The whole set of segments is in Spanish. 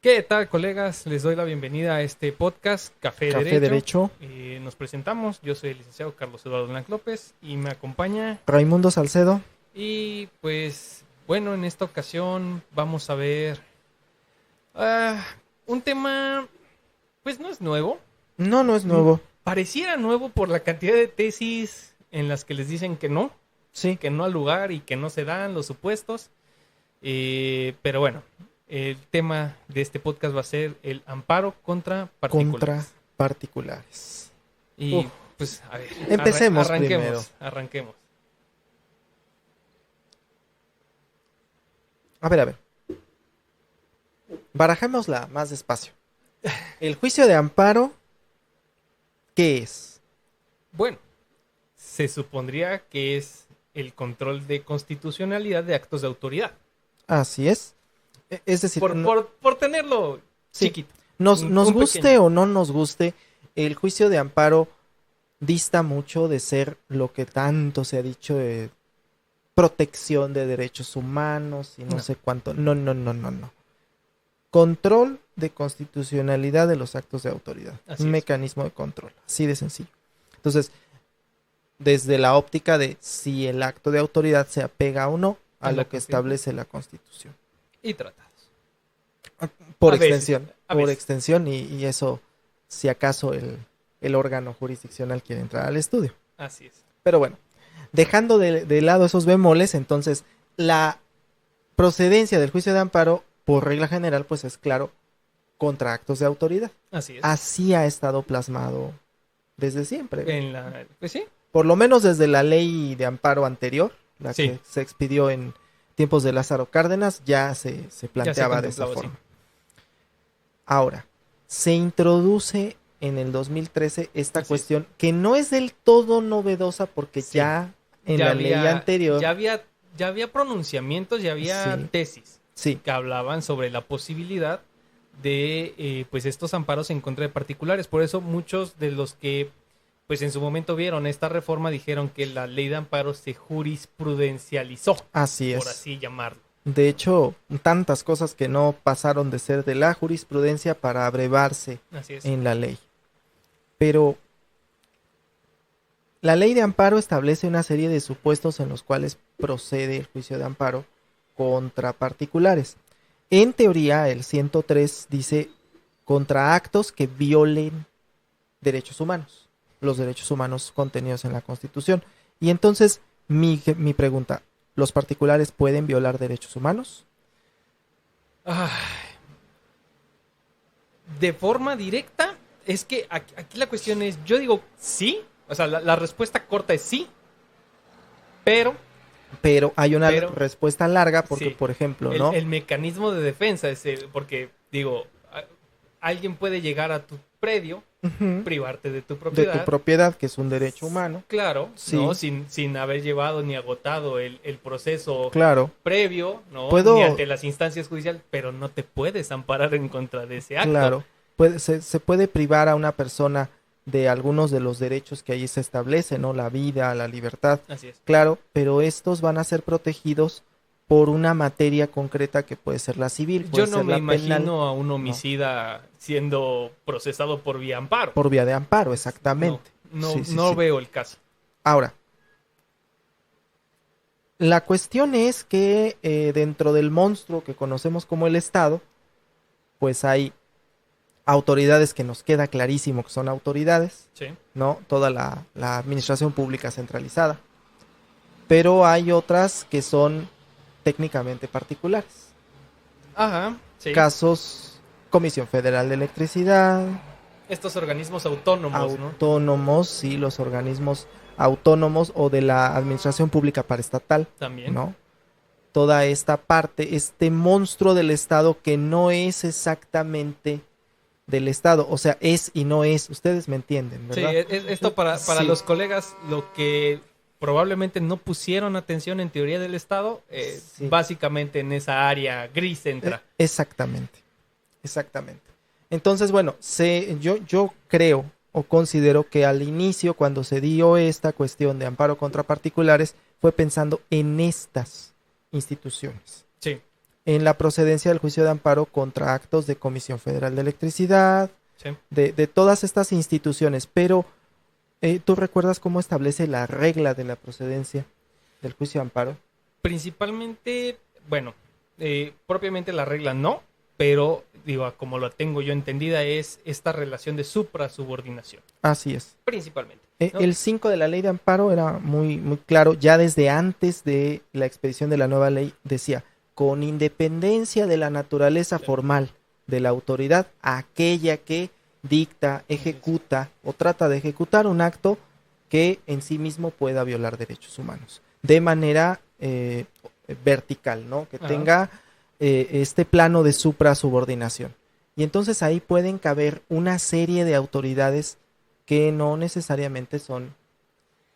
¿Qué tal, colegas? Les doy la bienvenida a este podcast Café Café Derecho. Nos presentamos. Yo soy el licenciado Carlos Eduardo Blanc López y me acompaña. Raimundo Salcedo. Y pues, bueno, en esta ocasión vamos a ver un tema, pues no es nuevo. No es nuevo. Pareciera nuevo por la cantidad de tesis en las que les dicen que no al lugar y que no se dan los supuestos. Pero bueno. El tema de este podcast va a ser el amparo contra particulares. Y pues, a ver, empecemos arranquemos. A ver. Barajémosla más despacio. El juicio de amparo, ¿qué es? Bueno, se supondría que es el control de constitucionalidad de actos de autoridad. Así es. Es decir, por tenerlo chiquito. Nos guste pequeño o no nos guste, el juicio de amparo dista mucho de ser lo que tanto se ha dicho de protección de derechos humanos y no sé cuánto. No. Control de constitucionalidad de los actos de autoridad. Un mecanismo de control, así de sencillo. Entonces, desde la óptica de si el acto de autoridad se apega o no a lo que establece la Constitución. Y tratados. Por extensión y eso, si acaso el órgano jurisdiccional quiere entrar al estudio. Así es. Pero bueno, dejando de lado esos bemoles, entonces la procedencia del juicio de amparo, por regla general, pues es claro, contra actos de autoridad. Así es. Así ha estado plasmado desde siempre. Pues sí. Por lo menos desde la ley de amparo anterior, la que se expidió en tiempos de Lázaro Cárdenas, ya se planteaba de esa forma. Ahora, se introduce en el 2013 esta cuestión que no es del todo novedosa porque ya en la ley anterior... Ya había pronunciamientos, ya había tesis que hablaban sobre la posibilidad de pues estos amparos en contra de particulares. Por eso muchos de los que pues en su momento vieron esta reforma dijeron que la ley de amparo se jurisprudencializó. Así es. Por así llamarlo. De hecho, tantas cosas que no pasaron de ser de la jurisprudencia para abrevarse en la ley. Pero la ley de amparo establece una serie de supuestos en los cuales procede el juicio de amparo contra particulares. En teoría, el 103 dice contra actos que violen derechos humanos. Los derechos humanos contenidos en la Constitución. Y entonces, mi pregunta, ¿los particulares pueden violar derechos humanos? De forma directa, es que aquí la cuestión es, yo digo sí, o sea, la respuesta corta es sí, pero hay una respuesta larga porque, por ejemplo, ¿no? El mecanismo de defensa es porque, digo, alguien puede llegar a tu predio, privarte de tu propiedad. De tu propiedad, que es un derecho humano. Claro, ¿no? Sin haber llevado ni agotado el proceso previo, ¿no? Ni ante las instancias judiciales, pero no te puedes amparar en contra de ese acto. Claro, se puede privar a una persona de algunos de los derechos que allí se establecen, ¿no? La vida, la libertad. Así es. Claro, pero estos van a ser protegidos por una materia concreta que puede ser la civil. Yo no me imagino a un homicida siendo procesado por vía amparo. Por vía de amparo, exactamente. No veo el caso. Ahora, la cuestión es que dentro del monstruo que conocemos como el Estado, pues hay autoridades que nos queda clarísimo que son autoridades, ¿no? Toda la administración pública centralizada. Pero hay otras que son técnicamente particulares. Casos, Comisión Federal de Electricidad. Estos organismos autónomos, ¿no? Autónomos, sí, los organismos autónomos o de la administración pública paraestatal. También. ¿No? Toda esta parte, este monstruo del Estado que no es exactamente del Estado, o sea, es y no es. Ustedes me entienden, ¿verdad? Sí, esto para los colegas, lo que probablemente no pusieron atención en teoría del Estado, básicamente en esa área gris entra. Exactamente. Entonces, bueno, yo creo o considero que al inicio, cuando se dio esta cuestión de amparo contra particulares, fue pensando en estas instituciones. Sí. en la procedencia del juicio de amparo contra actos de Comisión Federal de Electricidad, sí, de todas estas instituciones. Pero, ¿tú recuerdas cómo establece la regla de la procedencia del juicio de amparo? Principalmente, bueno, propiamente la regla no, pero digo, como lo tengo yo entendida, es esta relación de suprasubordinación. Así es. Principalmente. ¿No? El 5 de la ley de amparo era muy, muy claro, ya desde antes de la expedición de la nueva ley decía, con independencia de la naturaleza formal de la autoridad, aquella que dicta, ejecuta o trata de ejecutar un acto que en sí mismo pueda violar derechos humanos, de manera vertical, ¿no? Que tenga este plano de suprasubordinación. Y entonces ahí pueden caber una serie de autoridades que no necesariamente son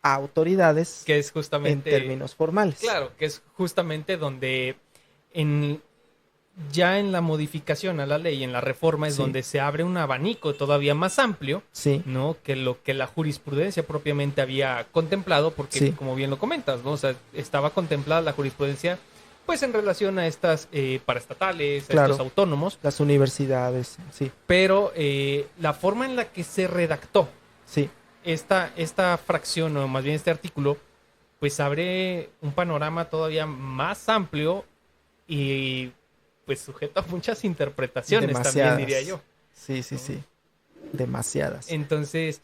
autoridades que es justamente, en términos formales. Claro, que es justamente donde ya en la modificación a la ley, en la reforma, es donde se abre un abanico todavía más amplio, ¿no? Que lo que la jurisprudencia propiamente había contemplado, porque como bien lo comentas, ¿no? O sea, estaba contemplada la jurisprudencia pues en relación a estas paraestatales, a estos autónomos. Las universidades, sí. Pero la forma en la que se redactó esta fracción, o más bien este artículo, pues abre un panorama todavía más amplio y pues sujeto a muchas interpretaciones también, diría yo. Sí, sí, sí. Demasiadas. Entonces,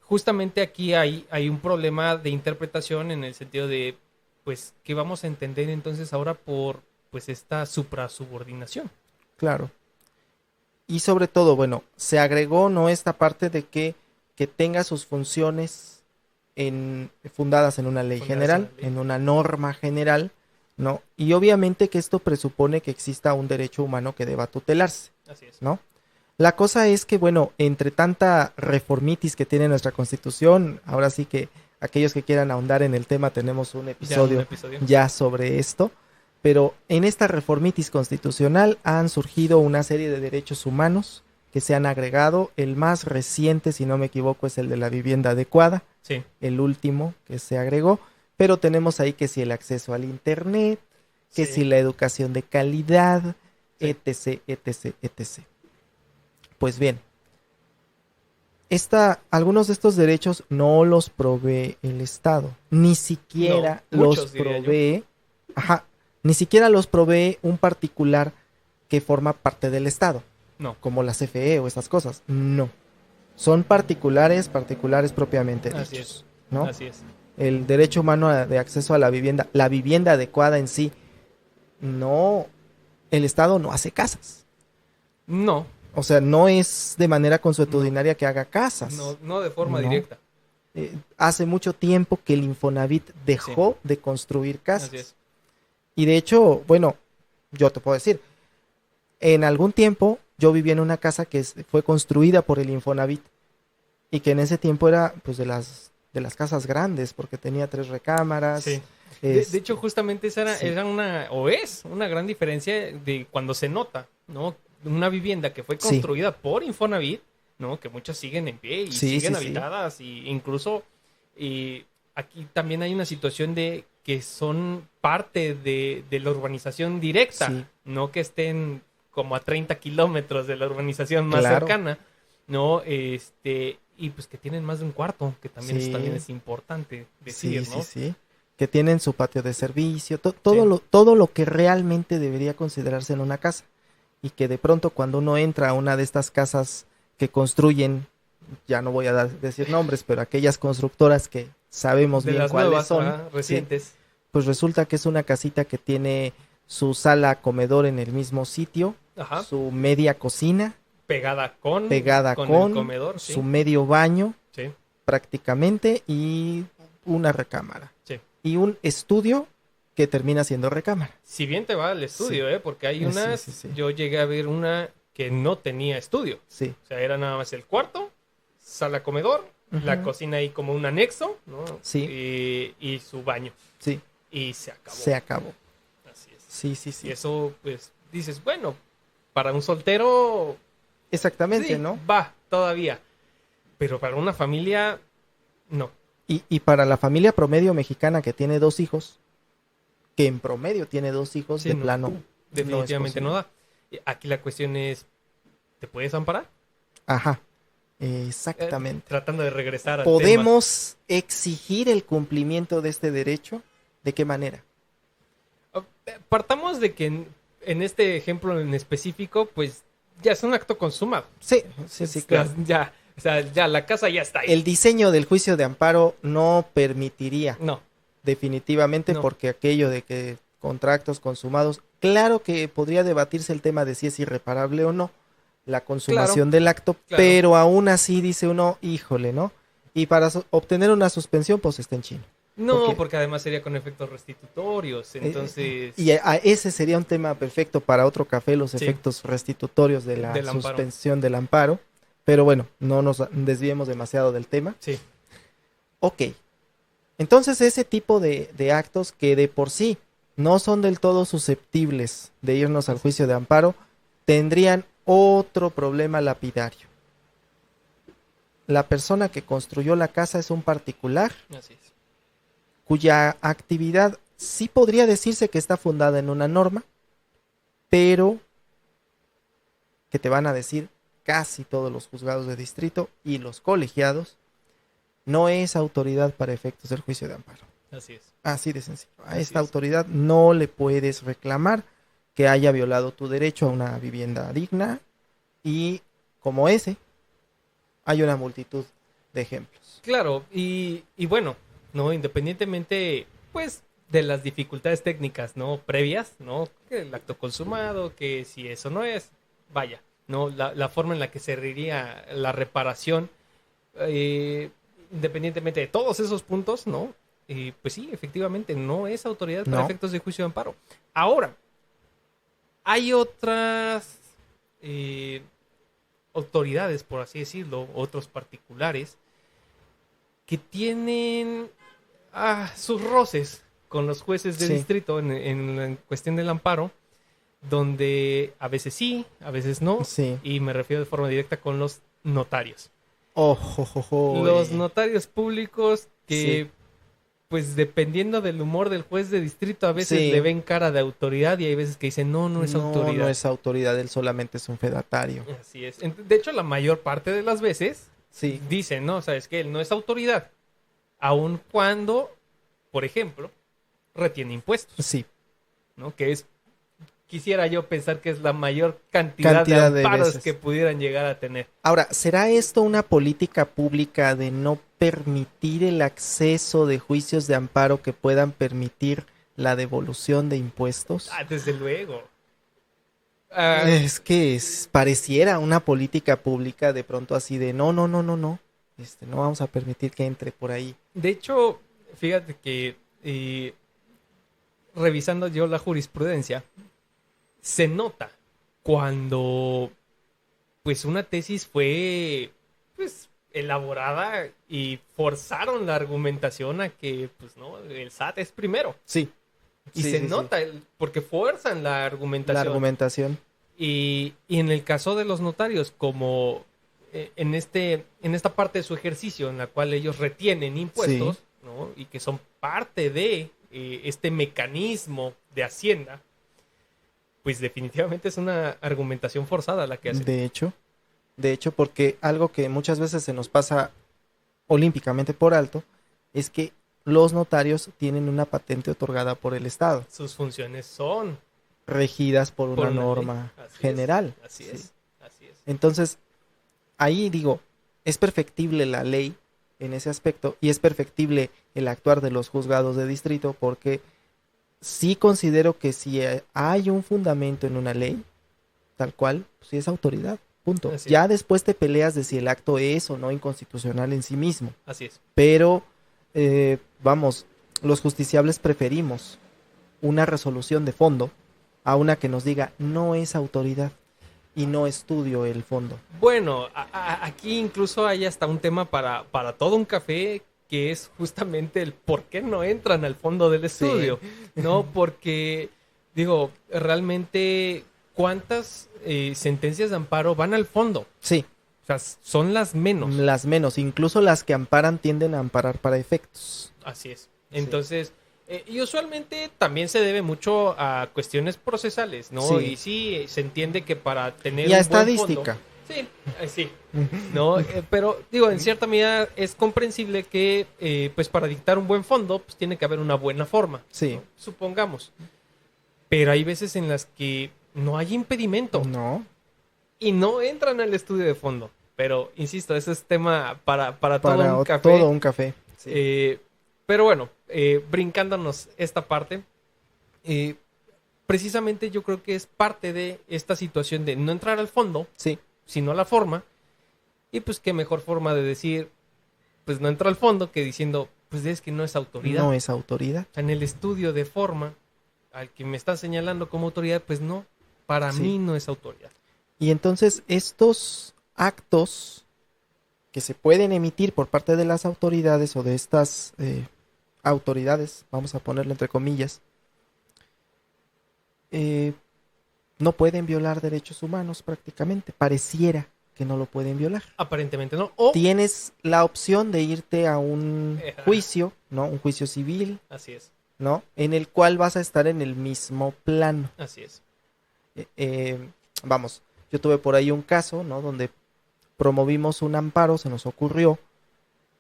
justamente aquí hay un problema de interpretación en el sentido de, pues, ¿qué vamos a entender entonces ahora por, pues, esta suprasubordinación? Claro. Y sobre todo, bueno, se agregó, ¿no?, esta parte de que tenga sus funciones fundadas en una ley general, en una norma general, ¿no? Y obviamente que esto presupone que exista un derecho humano que deba tutelarse. Así es. ¿No? La cosa es que, bueno, entre tanta reformitis que tiene nuestra Constitución, ahora sí que aquellos que quieran ahondar en el tema tenemos un episodio ya sobre esto, pero en esta reformitis constitucional han surgido una serie de derechos humanos que se han agregado. El más reciente, si no me equivoco, es el de la vivienda adecuada, el último que se agregó, pero tenemos ahí que si el acceso al internet, que si la educación de calidad, etc, etc, etc. Pues bien, algunos de estos derechos no los provee el Estado, ni siquiera los provee, ni siquiera los provee un particular que forma parte del Estado, como la CFE o estas cosas, no. Son particulares propiamente dichos. Así es, ¿no? Así es. El derecho humano de acceso a la vivienda adecuada en sí, no, el Estado no hace casas. No. O sea, no es de manera consuetudinaria que haga casas. No de forma directa. Hace mucho tiempo que el Infonavit dejó de construir casas. Así es. Y de hecho, bueno, yo te puedo decir, en algún tiempo yo vivía en una casa que fue construida por el Infonavit y que en ese tiempo era pues de las casas grandes porque tenía 3 recámaras. Sí. De hecho, justamente esa era una gran diferencia de cuando se nota, ¿no? Una vivienda que fue construida por Infonavit, ¿no? Que muchas siguen en pie y siguen habitadas, y incluso aquí también hay una situación de que son parte de la urbanización directa, no que estén como a 30 kilómetros de la urbanización más cercana, ¿no? Y pues que tienen más de un cuarto, que también es importante decir, ¿no? Sí. Que tienen su patio de servicio, todo lo que realmente debería considerarse en una casa. Y que de pronto cuando uno entra a una de estas casas que construyen, ya no voy a decir nombres, pero aquellas constructoras que sabemos bien cuáles son, recientes, pues resulta que es una casita que tiene su sala comedor en el mismo sitio, su media cocina, pegada con el comedor, su medio baño, prácticamente, y una recámara. Y un estudio que termina siendo recámara. Si bien te va al estudio, porque hay unas, yo llegué a ver una que no tenía estudio. O sea, era nada más el cuarto, sala comedor, la cocina ahí como un anexo, ¿no? Y su baño. Y se acabó. Se acabó. Así es. Sí. Y eso, pues, dices, bueno, para un soltero... Exactamente, ¿no? Va, todavía. Pero para una familia, no. Y para la familia promedio mexicana que tiene 2 hijos, que en promedio tiene 2 hijos, plano, definitivamente no da. Aquí la cuestión es, ¿te puedes amparar? Ajá, exactamente. Tratando de regresar al ¿Podemos exigir el cumplimiento de este derecho? ¿De qué manera? Partamos de que en este ejemplo en específico, pues ya es un acto consumado. Sí, claro. Ya, o sea, ya la casa ya está ahí. El diseño del juicio de amparo no permitiría. No. Definitivamente, no. Porque aquello de que contra actos consumados, claro que podría debatirse el tema de si es irreparable o no la consumación del acto, pero aún así dice uno, híjole, ¿no? Y para obtener una suspensión, pues está en chino. No, porque además sería con efectos restitutorios, entonces... Y ese sería un tema perfecto para otro café, los efectos restitutorios de la suspensión del amparo. Pero bueno, no nos desviemos demasiado del tema. Sí. Ok. Entonces ese tipo de actos que de por sí no son del todo susceptibles de irnos al juicio de amparo, tendrían otro problema lapidario. La persona que construyó la casa es un particular. Así es. Cuya actividad sí podría decirse que está fundada en una norma, pero que te van a decir casi todos los juzgados de distrito y los colegiados, no es autoridad para efectos del juicio de amparo. Así es. Así de sencillo. A esta autoridad no le puedes reclamar que haya violado tu derecho a una vivienda digna, y como ese, hay una multitud de ejemplos. Claro, y bueno, ¿no? Independientemente, pues, de las dificultades técnicas, ¿no? Previas, ¿no? Que el acto consumado, que si eso no es, vaya, ¿no? La forma en la que se reiría la reparación, independientemente de todos esos puntos, ¿no? Pues sí, efectivamente, no es autoridad para efectos de juicio de amparo. Ahora, hay otras autoridades, por así decirlo, otros particulares, que tienen sus roces con los jueces de distrito en cuestión del amparo, donde a veces sí, a veces no, y me refiero de forma directa con los notarios. Los notarios públicos que, pues dependiendo del humor del juez de distrito, a veces le ven cara de autoridad y hay veces que dicen, no es autoridad. No es autoridad, él solamente es un fedatario. Así es. De hecho, la mayor parte de las veces dicen, no, sabes que él no es autoridad, aun cuando, por ejemplo, retiene impuestos. Sí. ¿No? Que es, quisiera yo pensar que es la mayor cantidad de amparos que pudieran llegar a tener. Ahora, ¿será esto una política pública de no permitir el acceso de juicios de amparo que puedan permitir la devolución de impuestos? Desde luego. Es que pareciera una política pública de pronto así de no vamos a permitir que entre por ahí. De hecho, fíjate que revisando yo la jurisprudencia, se nota cuando pues una tesis fue pues elaborada y forzaron la argumentación a que pues no, el SAT es primero. Sí. Y se nota porque fuerzan la argumentación. Y en el caso de los notarios, como en esta parte de su ejercicio en la cual ellos retienen impuestos, ¿no? Y que son parte de este mecanismo de Hacienda, pues definitivamente es una argumentación forzada la que hacen. De hecho, porque algo que muchas veces se nos pasa olímpicamente por alto es que los notarios tienen una patente otorgada por el Estado. Sus funciones son regidas por una norma general. Así es. Entonces, ahí digo, es perfectible la ley en ese aspecto y es perfectible el actuar de los juzgados de distrito, porque sí considero que si hay un fundamento en una ley, tal cual, pues sí es autoridad, punto. Ya después te peleas de si el acto es o no inconstitucional en sí mismo. Así es. Pero, los justiciables preferimos una resolución de fondo a una que nos diga no es autoridad y no estudio el fondo. Bueno, aquí incluso hay hasta un tema para todo un café, que es justamente el por qué no entran al fondo del estudio, ¿no? Porque, digo, realmente, ¿cuántas sentencias de amparo van al fondo? Sí. O sea, son las menos. Las menos, incluso las que amparan tienden a amparar para efectos. Así es. Entonces, Y usualmente también se debe mucho a cuestiones procesales, ¿no? Sí. Y sí, se entiende que para tener y a un estadística. buen fondo, sí, ¿no? Pero digo, en cierta medida es comprensible que, pues para dictar un buen fondo, pues tiene que haber una buena forma, Sí. ¿no? Supongamos. Pero hay veces en las que no hay impedimento. No. Y no entran al estudio de fondo. Pero, insisto, ese es tema para todo un café. Todo un café. Sí. Pero bueno, brincándonos esta parte, precisamente yo creo que es parte de esta situación de no entrar al fondo, sí, sino a la forma. Y pues qué mejor forma de decir, pues no entro al fondo, que diciendo, pues es que no es autoridad. No es autoridad. O sea, en el estudio de forma, al que me está señalando como autoridad, pues no, para mí no es autoridad. Y entonces estos actos que se pueden emitir por parte de las autoridades o de estas autoridades, vamos a ponerlo entre comillas, no pueden violar derechos humanos prácticamente. Pareciera que no lo pueden violar. Aparentemente no. O tienes la opción de irte a un juicio, ¿no? Un juicio civil. Así es. ¿No? En el cual vas a estar en el mismo plano. Así es. Vamos, yo tuve por ahí un caso, ¿no? Donde promovimos un amparo, se nos ocurrió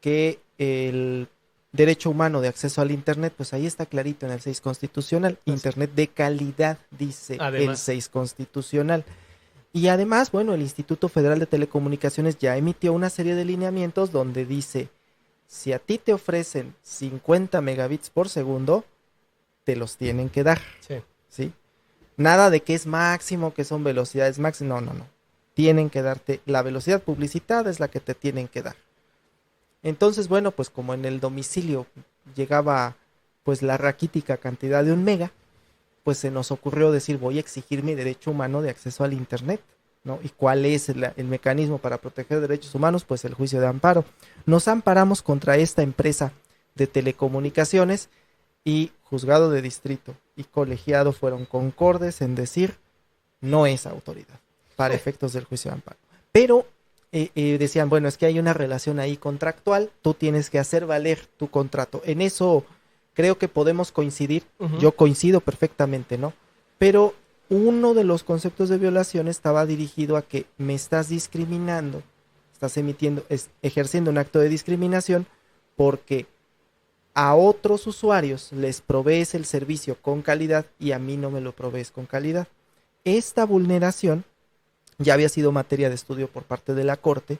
que el derecho humano de acceso al Internet, pues ahí está clarito en el 6 constitucional. Así. Internet de calidad, dice el 6 constitucional. Y además, bueno, el Instituto Federal de Telecomunicaciones ya emitió una serie de lineamientos donde dice, si a ti te ofrecen 50 megabits por segundo, te los tienen que dar. Sí. ¿Sí? Nada de que es máximo, que son velocidades máximas. No. Tienen que darte, la velocidad publicitada es la que te tienen que dar. Entonces, bueno, pues como en el domicilio llegaba pues la raquítica cantidad de 1 mega, pues se nos ocurrió decir, voy a exigir mi derecho humano de acceso al Internet, ¿no? ¿Y cuál es el mecanismo para proteger derechos humanos? Pues el juicio de amparo. Nos amparamos contra esta empresa de telecomunicaciones y juzgado de distrito y colegiado fueron concordes en decir no es autoridad para efectos del juicio de amparo. Pero decían, bueno, es que hay una relación ahí contractual, tú tienes que hacer valer tu contrato. En eso creo que podemos coincidir, yo coincido perfectamente, ¿no? Pero uno de los conceptos de violación estaba dirigido a que me estás discriminando, estás ejerciendo un acto de discriminación porque a otros usuarios les provees el servicio con calidad y a mí no me lo provees con calidad. Esta vulneración ya había sido materia de estudio por parte de la Corte,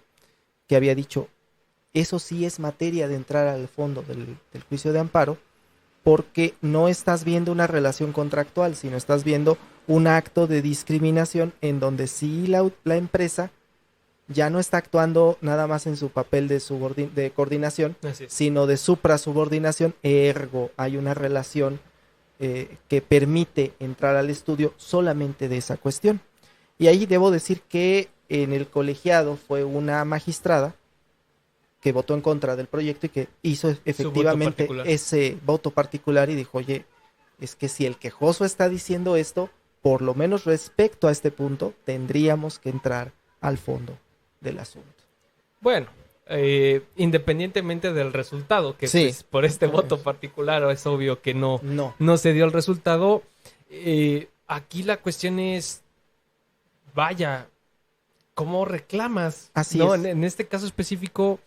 que había dicho, eso sí es materia de entrar al fondo del juicio de amparo, porque no estás viendo una relación contractual, sino estás viendo un acto de discriminación en donde sí la empresa ya no está actuando nada más en su papel de coordinación, sino de suprasubordinación, ergo hay una relación que permite entrar al estudio solamente de esa cuestión. Y ahí debo decir que en el colegiado fue una magistrada que votó en contra del proyecto y que hizo efectivamente ese voto particular y dijo, oye, es que si el quejoso está diciendo esto, por lo menos respecto a este punto, tendríamos que entrar al fondo del asunto. Bueno, independientemente del resultado, que sí, pues, por este voto particular es obvio que no se dio el resultado, aquí la cuestión es, vaya, ¿cómo reclamas? Así es. En este caso específico,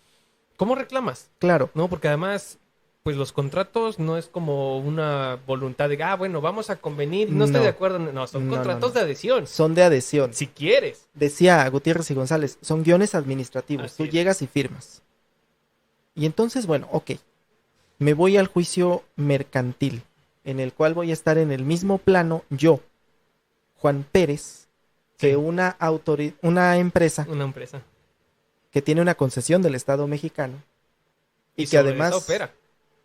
¿cómo reclamas? Claro. No, porque además, pues los contratos no es como una voluntad de, bueno, vamos a convenir, no estoy de acuerdo. No, son contratos de adhesión. Son de adhesión. Si quieres. Decía Gutiérrez y González, son guiones administrativos. Así Tú es. llegas y firmas. Y entonces, bueno, ok, me voy al juicio mercantil, en el cual voy a estar en el mismo plano yo, Juan Pérez, que una empresa. Una empresa. Que tiene una concesión del Estado mexicano. Y que además...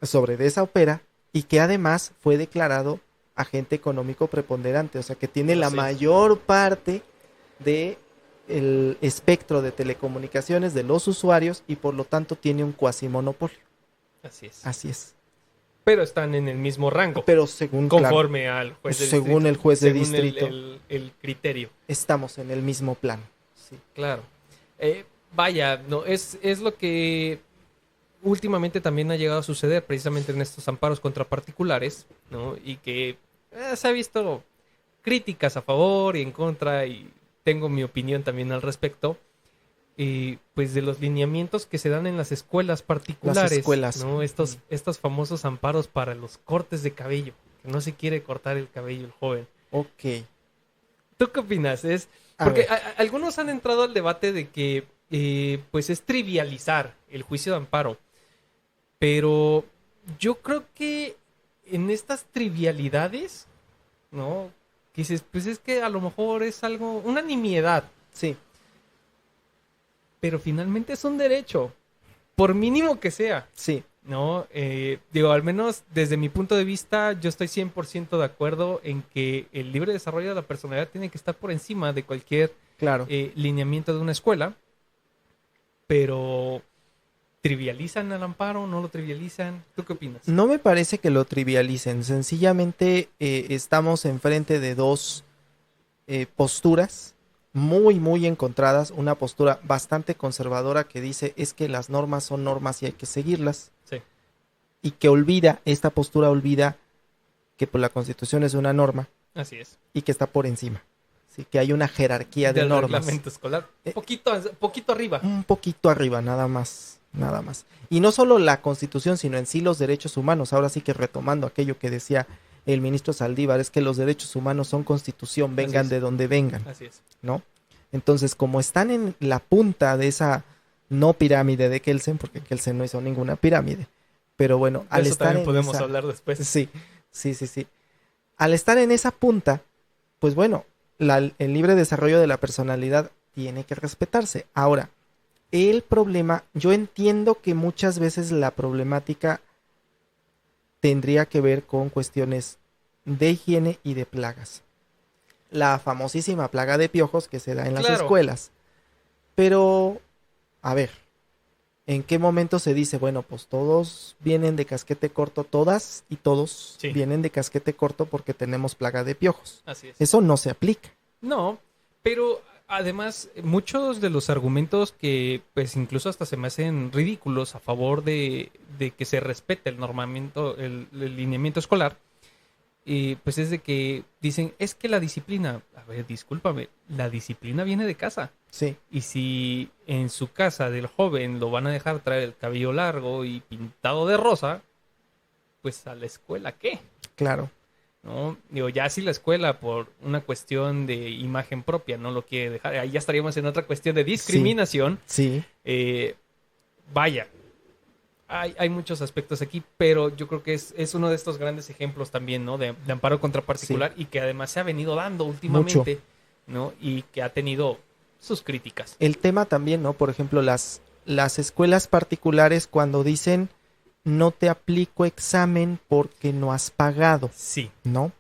Sobre esa opera. Y que además fue declarado agente económico preponderante. O sea, que tiene la mayor parte de el espectro de telecomunicaciones de los usuarios y por lo tanto tiene un cuasimonopolio. Así es. Así es. Pero están en el mismo rango. Pero según conforme al juez de distrito. Según el juez de distrito. El criterio. Estamos en el mismo plano. Sí. Claro. Vaya, no, es lo que últimamente también ha llegado a suceder precisamente en estos amparos contra particulares, ¿no? Y que se ha visto críticas a favor y en contra, y tengo mi opinión también al respecto, pues de los lineamientos que se dan en las escuelas particulares, las escuelas, ¿no? Estos famosos amparos para los cortes de cabello, que no se quiere cortar el cabello el joven. Ok. ¿Tú qué opinas? Porque algunos han entrado al debate de que pues es trivializar el juicio de amparo, pero yo creo que en estas trivialidades, ¿no? Que dices, pues es que a lo mejor es algo, una nimiedad. Sí. Pero finalmente es un derecho, por mínimo que sea. Sí. ¿No? Digo, al menos desde mi punto de vista, yo estoy 100% de acuerdo en que el libre desarrollo de la personalidad tiene que estar por encima de cualquier lineamiento de una escuela. Pero, ¿trivializan al amparo? ¿No lo trivializan? ¿Tú qué opinas? No me parece que lo trivialicen. Sencillamente estamos enfrente de dos posturas muy, muy encontradas. Una postura bastante conservadora que dice es que las normas son normas y hay que seguirlas. Sí. Y que esta postura olvida que pues, la Constitución es una norma. Así es. Y que está por encima. Sí, que hay una jerarquía de normas. Del reglamento escolar. Poquito arriba. Un poquito arriba, nada más. Nada más. Y no solo la Constitución, sino en sí los derechos humanos. Ahora sí que retomando aquello que decía el ministro Saldívar, es que los derechos humanos son Constitución, vengan de donde vengan. Así es. ¿No? Entonces, como están en la punta de esa no pirámide de Kelsen, porque Kelsen no hizo ninguna pirámide, pero bueno, al eso estar también podemos hablar después. Sí. Al estar en esa punta, pues bueno, el libre desarrollo de la personalidad tiene que respetarse. Ahora, el problema, yo entiendo que muchas veces la problemática tendría que ver con cuestiones de higiene y de plagas. La famosísima plaga de piojos que se da en las escuelas. Pero, a ver, ¿en qué momento se dice, bueno, pues todos vienen de casquete corto, todas y todos vienen de casquete corto porque tenemos plaga de piojos? Así es. Eso no se aplica. No, pero además muchos de los argumentos que pues incluso hasta se me hacen ridículos a favor de que se respete el normamiento, el lineamiento escolar, pues es de que dicen, es que la disciplina, a ver, discúlpame, la disciplina viene de casa. Sí. Y si en su casa del joven lo van a dejar traer el cabello largo y pintado de rosa, pues a la escuela, ¿qué? Claro. ¿No? Digo, ya si la escuela por una cuestión de imagen propia no lo quiere dejar, ahí ya estaríamos en otra cuestión de discriminación. Sí. Vaya. Hay muchos aspectos aquí, pero yo creo que es uno de estos grandes ejemplos también, ¿no? De amparo contra particular y que además se ha venido dando últimamente, mucho, ¿no? Y que ha tenido sus críticas. El tema también, ¿no? Por ejemplo, las escuelas particulares cuando dicen no te aplico examen porque no has pagado. Sí. ¿No?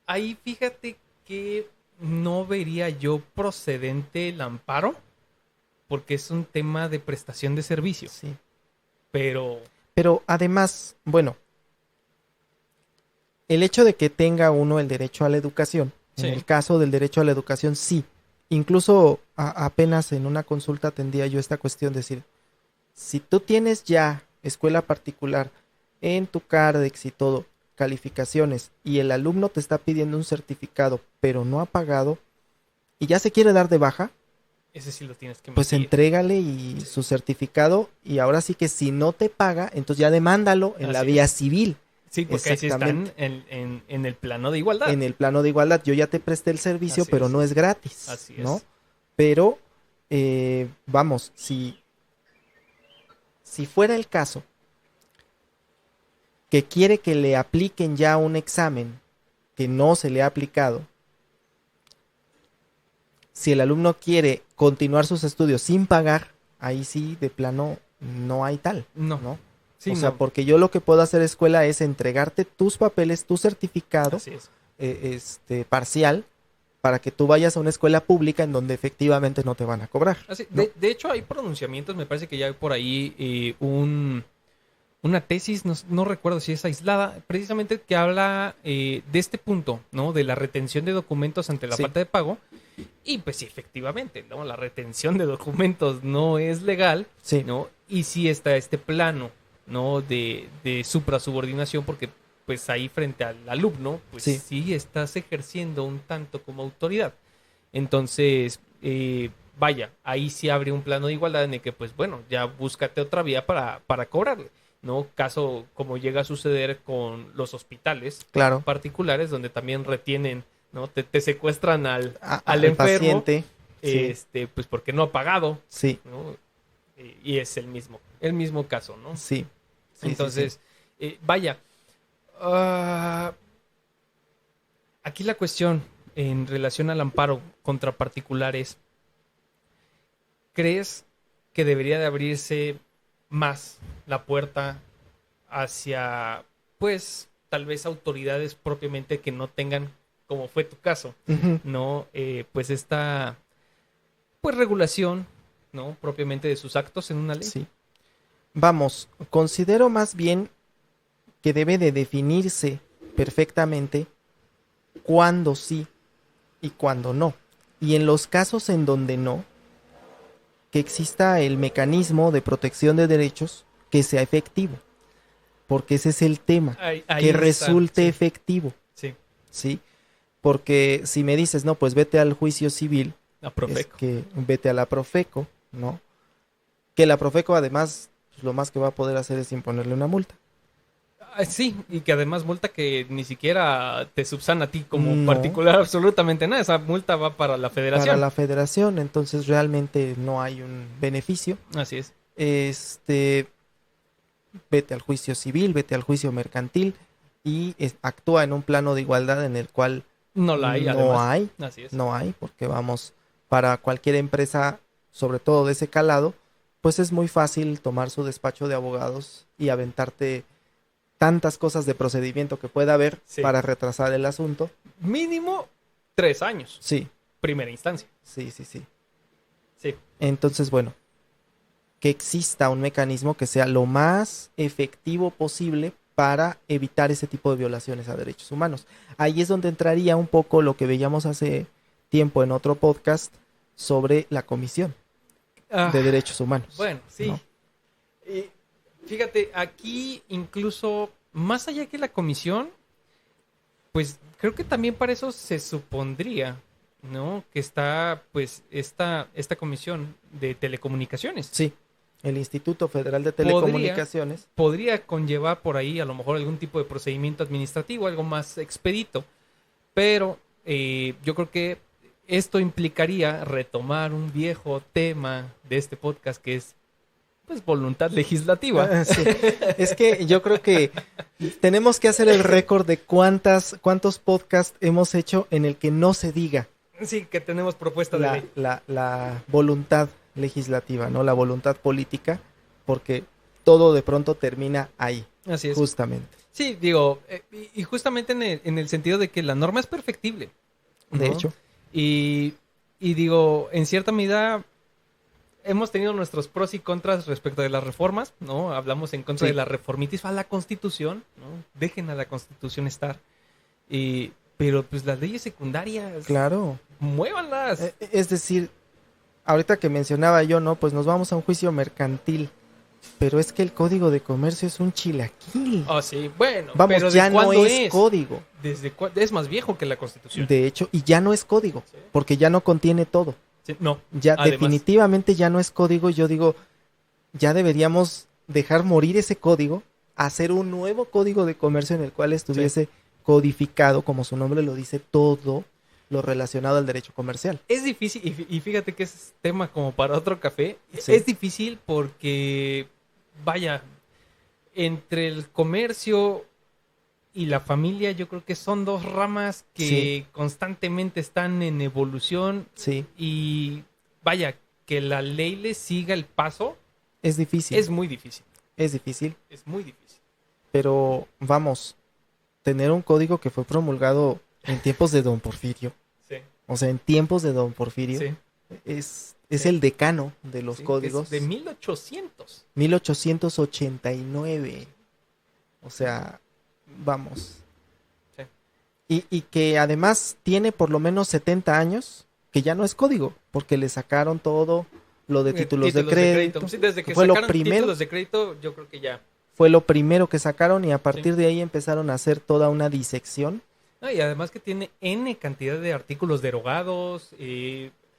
Ahí fíjate que no vería yo procedente el amparo porque es un tema de prestación de servicio. Sí. Pero además, bueno, el hecho de que tenga uno el derecho a la educación, en el caso del derecho a la educación, sí. Incluso apenas en una consulta tendría yo esta cuestión de decir, si tú tienes ya escuela particular en tu Cardex y todo, calificaciones, y el alumno te está pidiendo un certificado, pero no ha pagado, y ya se quiere dar de baja, ese sí lo tienes que pues entrégale su certificado, y ahora sí que si no te paga, entonces ya demándalo en la vía civil. Sí, porque ahí sí están en el plano de igualdad. En el plano de igualdad, yo ya te presté el servicio, pero no es gratis. Así ¿no? es. Pero, vamos, si fuera el caso que quiere que le apliquen ya un examen que no se le ha aplicado, si el alumno quiere continuar sus estudios sin pagar, ahí sí, de plano, no hay tal. ¿no? Sí, o sea, porque yo lo que puedo hacer escuela es entregarte tus papeles, tu certificado parcial, para que tú vayas a una escuela pública en donde efectivamente no te van a cobrar. ¿No? De hecho, hay pronunciamientos, me parece que ya hay por ahí una tesis, no recuerdo si es aislada, precisamente que habla de este punto, ¿no? De la retención de documentos ante la falta de pago. Y pues sí, efectivamente, ¿no? La retención de documentos no es legal, ¿no? Y sí está este plano, ¿no? De suprasubordinación, porque pues ahí frente al alumno, pues sí estás ejerciendo un tanto como autoridad. Entonces, vaya, ahí sí abre un plano de igualdad en el que, pues bueno, ya búscate otra vía para cobrarle, ¿no? Caso como llega a suceder con los hospitales particulares, donde también retienen, ¿no? Te secuestran al enfermo, paciente, pues porque no ha pagado, ¿no? Y es el mismo caso, ¿no? Entonces, vaya, aquí la cuestión en relación al amparo contra particulares, ¿crees que debería de abrirse más la puerta hacia, pues, tal vez autoridades propiamente que no tengan, como fue tu caso, ¿no? Pues esta, pues, regulación, ¿no? Propiamente de sus actos en una ley. Sí. Vamos, considero más bien que debe de definirse perfectamente cuándo sí y cuándo no. Y en los casos en donde no, que exista el mecanismo de protección de derechos que sea efectivo. Porque ese es el tema, ahí que resulte efectivo. Sí. Porque si me dices, no, pues vete al juicio civil, es que vete a la Profeco, ¿no? Que la Profeco además, pues, lo más que va a poder hacer es imponerle una multa. Sí, y que además multa que ni siquiera te subsana a ti como particular absolutamente nada. Esa multa va para la federación. Para la federación, entonces realmente no hay un beneficio. Así es. Vete al juicio civil, vete al juicio mercantil y actúa en un plano de igualdad en el cual no hay. Así es. No hay, porque vamos, para cualquier empresa, sobre todo de ese calado, pues es muy fácil tomar su despacho de abogados y aventarte tantas cosas de procedimiento que pueda haber para retrasar el asunto. Mínimo 3 años. Sí. Primera instancia. Sí. Entonces, bueno, que exista un mecanismo que sea lo más efectivo posible para evitar ese tipo de violaciones a derechos humanos. Ahí es donde entraría un poco lo que veíamos hace tiempo en otro podcast sobre la Comisión de Derechos Humanos. Bueno, sí. ¿No? Fíjate, aquí incluso, más allá que la comisión, pues creo que también para eso se supondría, ¿no? Que está, pues, esta comisión de telecomunicaciones. Sí, el Instituto Federal de Telecomunicaciones. Podría conllevar por ahí a lo mejor algún tipo de procedimiento administrativo, algo más expedito. Pero yo creo que esto implicaría retomar un viejo tema de este podcast que es, pues, voluntad legislativa. Sí. Es que yo creo que tenemos que hacer el récord de cuántos podcasts hemos hecho en el que no se diga. Sí, que tenemos propuesta de ley. La voluntad legislativa, ¿no? La voluntad política, porque todo de pronto termina ahí. Así es. Justamente. Sí, digo, y justamente en el sentido de que la norma es perfectible, ¿no? De hecho. Y digo, en cierta medida hemos tenido nuestros pros y contras respecto de las reformas, ¿no? Hablamos en contra de la reformitis a la Constitución, ¿no? Dejen a la Constitución estar. Pero pues las leyes secundarias, claro, muévanlas. Es decir, ahorita que mencionaba yo, ¿no? Pues nos vamos a un juicio mercantil. Pero es que el Código de Comercio es un chilaquil. Ah, sí, bueno. Vamos, pero ya no es código. Es más viejo que la Constitución. De hecho, y ya no es código, porque ya no contiene todo. Sí, no. Ya además, definitivamente ya no es código. Yo digo, ya deberíamos dejar morir ese código, hacer un nuevo Código de Comercio en el cual estuviese codificado, como su nombre lo dice, todo lo relacionado al derecho comercial. Es difícil, y fíjate que es tema como para otro café. Sí. Es difícil porque, vaya, entre el comercio y la familia, yo creo que son dos ramas que constantemente están en evolución. Sí. Y vaya, que la ley le siga el paso. Es difícil. Es muy difícil. Es difícil. Es muy difícil. Pero, vamos, tener un código que fue promulgado en tiempos de Don Porfirio. Sí. O sea, en tiempos de Don Porfirio. Sí. Es el decano de los códigos. Es de 1800. 1889. O sea, vamos. Sí. Y que además tiene por lo menos 70 años, que ya no es código, porque le sacaron todo lo de títulos de crédito. Sí, desde que fue sacaron lo primero, títulos de crédito, yo creo que ya. Fue lo primero que sacaron y a partir de ahí empezaron a hacer toda una disección. No, y además que tiene N cantidad de artículos derogados.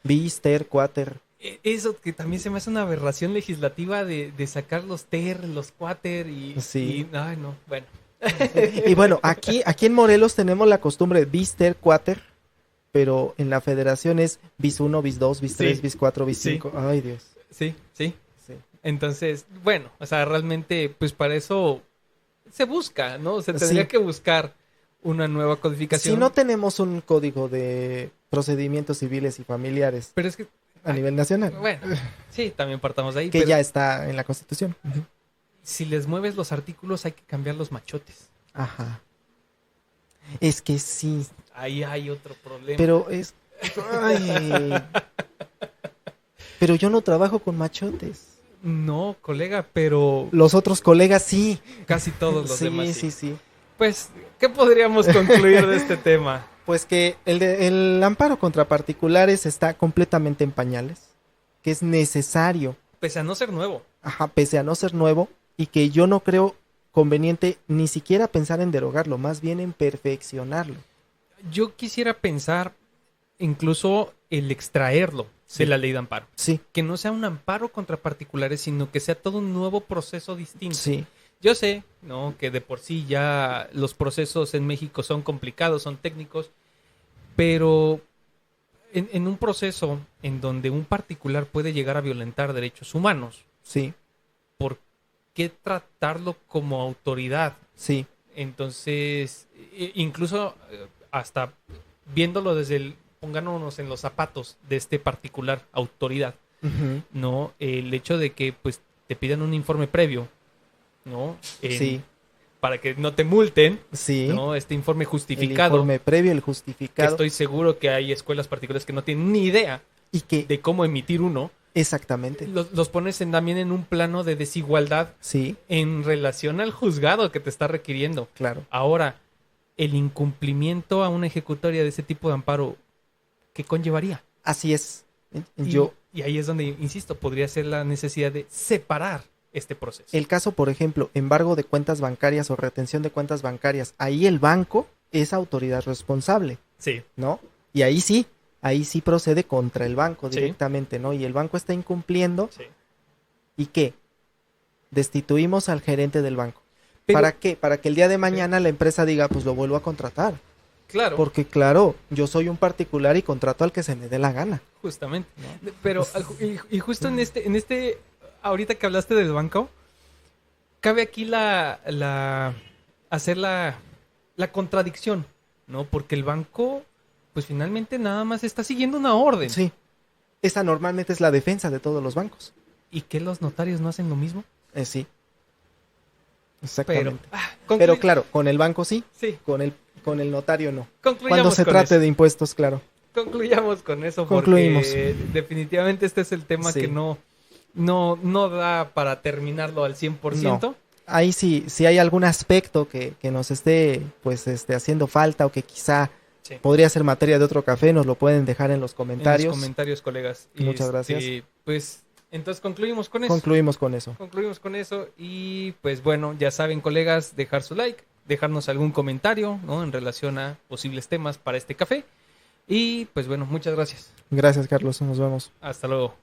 Bis, ter, quater. Eso que también se me hace una aberración legislativa de sacar los ter, los quater sí. Ay, no, bueno. Y bueno, aquí en Morelos tenemos la costumbre de bis, ter, quater, pero en la federación es bis 1, bis 2, bis 3, bis 4, bis 5. Ay, Dios. Sí. Entonces, bueno, o sea, realmente, pues para eso se busca, ¿no? Se tendría que buscar una nueva codificación. Si no tenemos un código de procedimientos civiles y familiares, pero es que a nivel nacional. Bueno, sí, también partamos de ahí. Que ya está en la Constitución. Si les mueves los artículos, hay que cambiar los machotes. Ajá. Es que sí. Ahí hay otro problema. Pero es... Ay. Pero yo no trabajo con machotes. No, colega, pero... Los otros colegas sí. Casi todos los demás sí. Pues, ¿qué podríamos concluir de este tema? Pues que el amparo contra particulares está completamente en pañales, que es necesario. Pese a no ser nuevo. Ajá, pese a no ser nuevo, y que yo no creo conveniente ni siquiera pensar en derogarlo, más bien en perfeccionarlo. Yo quisiera pensar incluso el extraerlo de la ley de amparo. Sí. Que no sea un amparo contra particulares, sino que sea todo un nuevo proceso distinto. Sí. Yo sé, ¿no?, que de por sí ya los procesos en México son complicados, son técnicos, pero en un proceso en donde un particular puede llegar a violentar derechos humanos, sí, ¿por qué tratarlo como autoridad? Sí. Entonces, incluso hasta viéndolo desde pongámonos en los zapatos de este particular autoridad, ¿no? El hecho de que pues te pidan un informe previo, ¿no? Sí. Para que no te multen, sí, ¿no? Este informe justificado. El informe previo, el justificado. Estoy seguro que hay escuelas particulares que no tienen ni idea de cómo emitir uno. Exactamente. Los pones también en un plano de desigualdad, sí, en relación al juzgado que te está requiriendo. Claro. Ahora, el incumplimiento a una ejecutoria de ese tipo de amparo, ¿qué conllevaría? Así es. Y ahí es donde, insisto, podría ser la necesidad de separar este proceso. El caso, por ejemplo, embargo de cuentas bancarias o retención de cuentas bancarias, ahí el banco es autoridad responsable. Sí. ¿No? Y ahí sí procede contra el banco directamente, ¿no? Y el banco está incumpliendo. Sí. ¿Y qué? Destituimos al gerente del banco. Pero, ¿para qué? Para que el día de mañana la empresa diga, pues lo vuelvo a contratar. Claro. Porque claro, yo soy un particular y contrato al que se me dé la gana. Justamente. ¿No? Pero, y justo en este, ahorita que hablaste del banco, cabe aquí hacer la contradicción, ¿no? Porque el banco, pues finalmente nada más está siguiendo una orden. Sí. Esa normalmente es la defensa de todos los bancos. ¿Y qué los notarios no hacen lo mismo? Sí. Exactamente. Pero claro, con el banco sí. Con el notario no. Cuando se trate de impuestos, claro. Concluyamos con eso. Porque definitivamente este es el tema que no da para terminarlo al 100%. No. Ahí sí, si hay algún aspecto que nos esté pues haciendo falta o que quizá podría ser materia de otro café, nos lo pueden dejar en los comentarios. En los comentarios, colegas. Muchas gracias. Pues entonces concluimos con eso. Concluimos con eso. Y pues bueno, ya saben, colegas, dejar su like, dejarnos algún comentario, ¿no?, en relación a posibles temas para este café. Y pues bueno, muchas gracias. Gracias, Carlos. Nos vemos. Hasta luego.